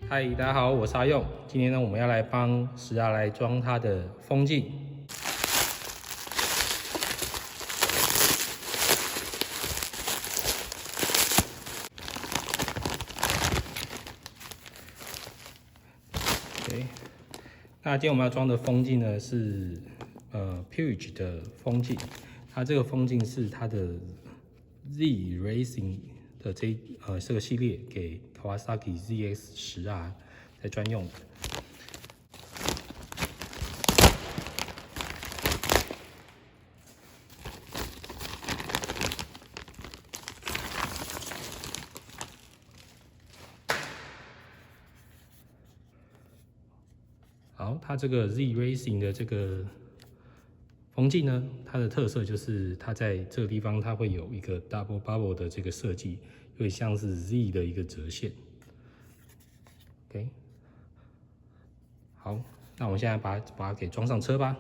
嗨，大家好，我是阿用。今天呢，我们要来帮石阿来装它的风镜。OK，那今天我们要装的风镜呢是Puig 的风镜，它这个风镜是它的 Z Racing 的这个系列给 Kawasaki ZX-10R 在专用的。好，它这个 Z Racing 的这个风镜呢，它的特色就是它在这个地方它会有一个 double bubble 的这个设计，有点像是 Z 的一个折线。OK， 好，那我们现在把它给装上车吧。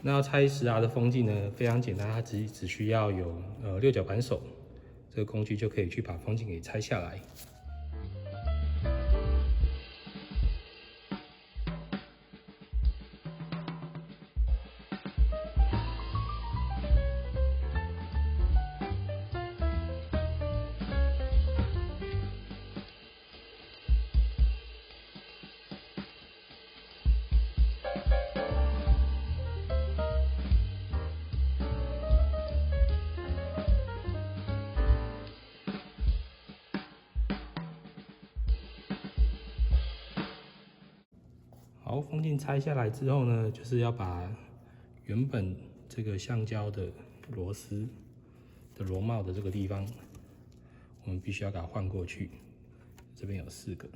那要拆10R 的风镜呢，非常简单，它只需要有6角扳手这个工具就可以去把风镜给拆下来。好，风镜拆下来之后呢，就是要把原本这个橡胶的螺丝的螺帽的这个地方，我们必须要给它换过去。这边有4个。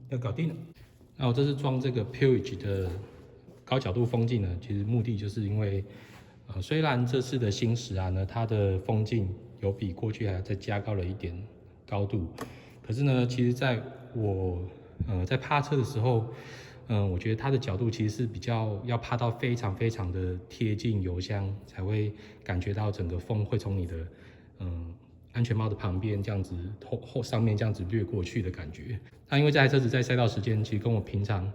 要搞定了。那我这次装这个 Puig 的高角度风镜呢，其实目的就是因为，虽然这次的新10R呢，它的风镜有比过去还要再加高了一点高度，可是呢，其实在我在趴车的时候，我觉得它的角度其实是比较要趴到非常非常的贴近油箱，才会感觉到整个风会从你的安全帽的旁边这样子上面这样子掠过去的感觉。那因为这台车子在赛道时间，其实跟我平常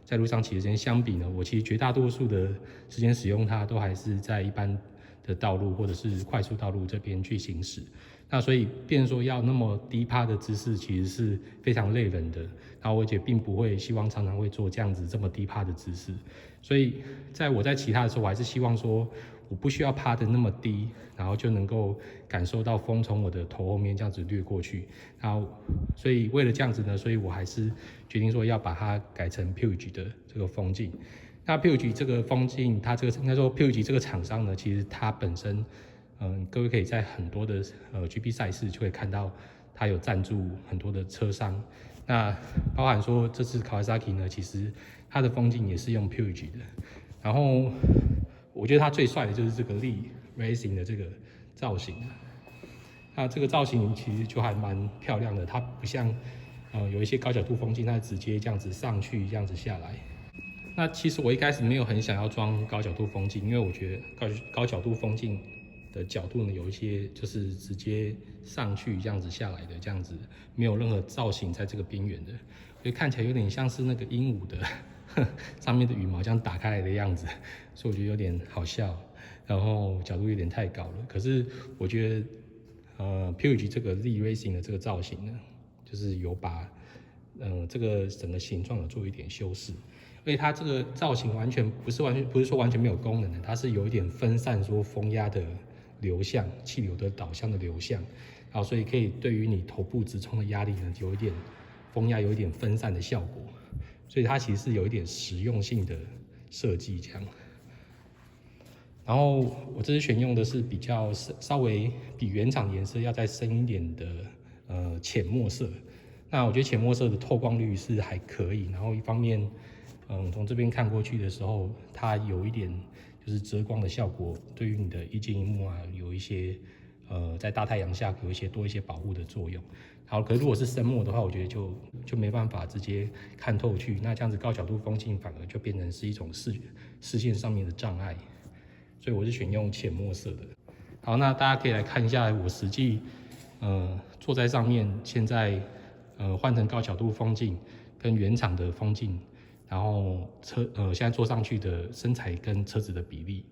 在路上骑的时间相比呢，我其实绝大多数的时间使用它都还是在一般的道路或者是快速道路这边去行驶。那所以变成说要那么低趴的姿势，其实是非常累人的。然后我也并不会希望常常会做这样子这么低趴的姿势。所以在我在骑它的时候，我还是希望说我不需要趴的那么低，然后就能够感受到风从我的头后面这样子掠过去。然后，所以为了这样子呢，所以我还是决定说要把它改成 Puig 的这个风镜。那 Puig 这个风镜，它这个应该说 Puig 这个厂商呢，其实它本身，各位可以在很多的GP 赛事就会看到它有赞助很多的车商。那包含说这次 Kawasaki 呢，其实它的风镜也是用 Puig 的。然后我觉得它最帅的就是这个 Lee Racing 的这个造型。那这个造型其实就还蛮漂亮的，它不像有一些高角度风镜，它直接这样子上去，这样子下来。那其实我一开始没有很想要装高角度风镜，因为我觉得高角度风镜的角度呢，有一些就是直接上去这样子下来的，这样子没有任何造型在这个边缘的，所以看起来有点像是那个鹦鹉的上面的羽毛这样打开来的样子，所以我觉得有点好笑，然后角度有点太高了。可是我觉得Puig 这个 Z Racing 的这个造型呢，就是有把这个整个形状有做一点修饰。所以它这个造型不是说完全没有功能的，它是有一点分散说风压的流向、气流的导向的流向，然后所以可以对于你头部直冲的压力呢，有一点风压有一点分散的效果，所以它其实是有一点实用性的设计这样。然后我这次选用的是比较稍微比原厂颜色要再深一点的浅墨色，那我觉得浅墨色的透光率是还可以，然后一方面从这边看过去的时候，它有一点就是遮光的效果，对于你的液晶萤幕啊，有一些在大太阳下有多一些保护的作用。好，可是如果是深墨的话，我觉得就没办法直接看透去，那这样子高角度风镜反而就变成是一种视线上面的障碍，所以我是选用浅墨色的。好，那大家可以来看一下我实际坐在上面，现在换成高角度风镜跟原厂的风镜。然后现在坐上去的身材跟车子的比例。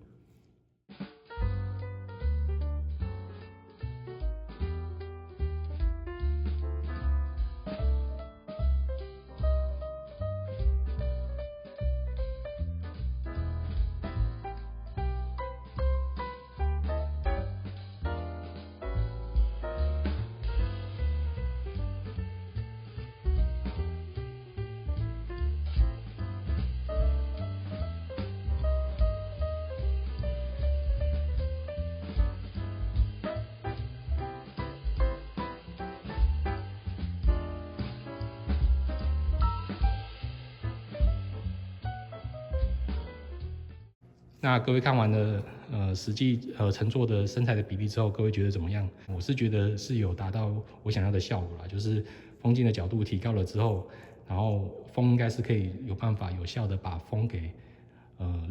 那各位看完了实际乘坐的身材的比例之后，各位觉得怎么样？我是觉得是有达到我想要的效果啦，就是风镜的角度提高了之后，然后风应该是可以有办法有效的把风给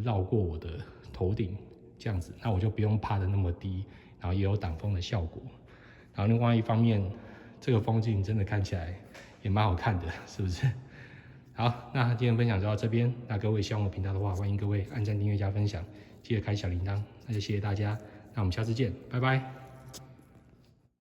绕过我的头顶这样子，那我就不用趴得那么低，然后也有挡风的效果。然后另外一方面，这个风镜真的看起来也蛮好看的，是不是？好，那今天分享就到这边。那各位喜欢我频道的话，欢迎各位按赞、订阅、加分享，记得开小铃铛。那就谢谢大家，那我们下次见，拜拜。